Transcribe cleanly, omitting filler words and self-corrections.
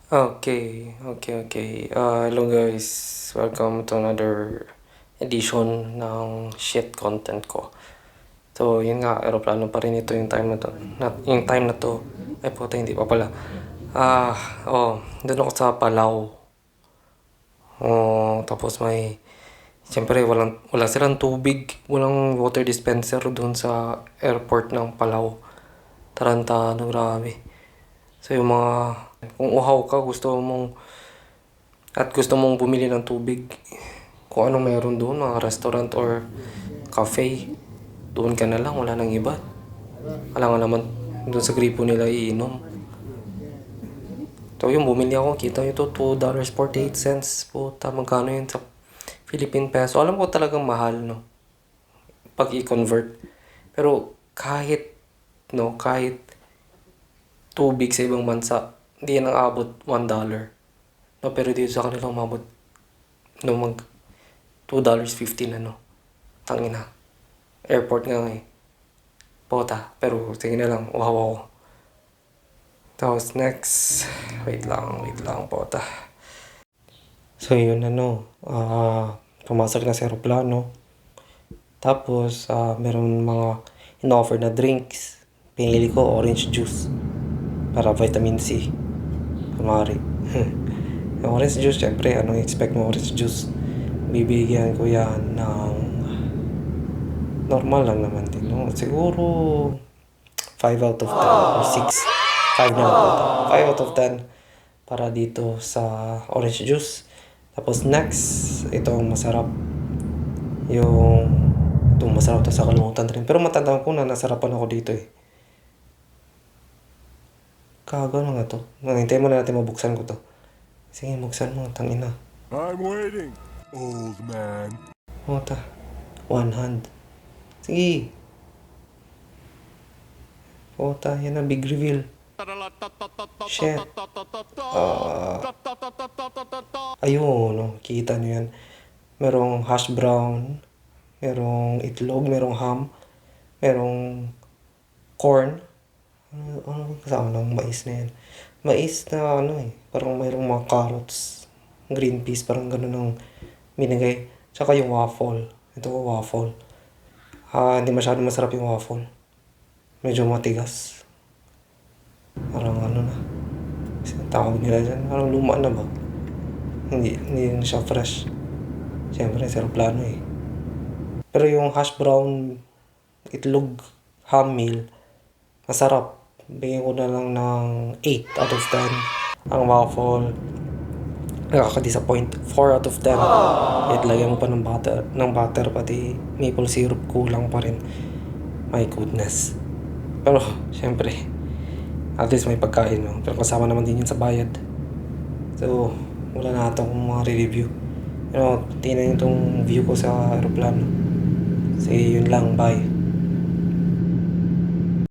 Hello guys. Welcome to another edition ng shit content ko. So, yun nga, aeroplano pa rin ito yung time na to. Yung time na to. Ay, puta, hindi pa pala. Doon ako sa Palau. Tapos siyempre, wala silang tubig. Walang water dispenser doon sa airport ng Palau. Tarantado, grabe. So, kung uhaw ka, gusto mong bumili ng tubig, kung anong meron doon, mga restaurant or cafe, doon ka na lang, wala nang iba. Wala nga naman doon sa gripo nila iinom. So yung bumili ako, kita nyo to, $2.48. Puta, magkano yun sa Philippine peso? Alam ko talagang mahal, no? Pag i-convert. Pero kahit tubig sa ibang bansa, hindi yan ang abot $1. No, pero dito sa kanila umabot mag $2.50 na, no? Tangina. Airport nga eh. Pota. Pero sige na lang, uhaw ako. Tapos next, wait lang, pota. So yun pumasok na sa aeroplano. Tapos meron mga in-offer na drinks. Pinili ko orange juice para vitamin C. Kumari. Yung orange juice, syempre, anong expect mo orange juice? Bibigyan ko yan ng normal lang naman din, no? Siguro 5 out of 10 or 6. 5 na lang po. 5 out of 10 para dito sa orange juice. Tapos next, itong masarap. Itong masarap to sa kalimutan rin. Pero matandaan ko na nasarapan ako dito eh. Kago na nga to. Hintayin mo na natin mabuksan ko to. Sige, buksan mo. Tangina. I'm waiting, old man. Mota. One hand. Sige. Mota, yan na. Big reveal. Shit. Ayun, no. Kita nyo yan. Merong hash brown. Merong itlog. Merong ham. Merong corn. Ano kasama ng mais na yan? Mais na parang mayroong mga carrots, green peas, parang gano'n ang binigay. Tsaka yung waffle. Ito ko waffle. Hindi masyadong masarap yung waffle. Medyo matigas. Parang tawag nila dyan. Parang luma na ba? Hindi na siya fresh. Siyempre, sa aeroplano eh. Pero yung hash brown, itlog, ham meal, masarap. Bigyan ko na lang ng 8 out of 10. Ang waffle, nakaka-disappoint. 4 out of 10. At lagyan mo pa ng butter, pati maple syrup, kulang pa rin. My goodness. Pero, syempre, at least may pagkain, no? Pero kasama naman din yun sa bayad. So, wala na itong mga re-review. Tingnan nyo itong view ko sa aeroplano. Sige, yun lang. Bye.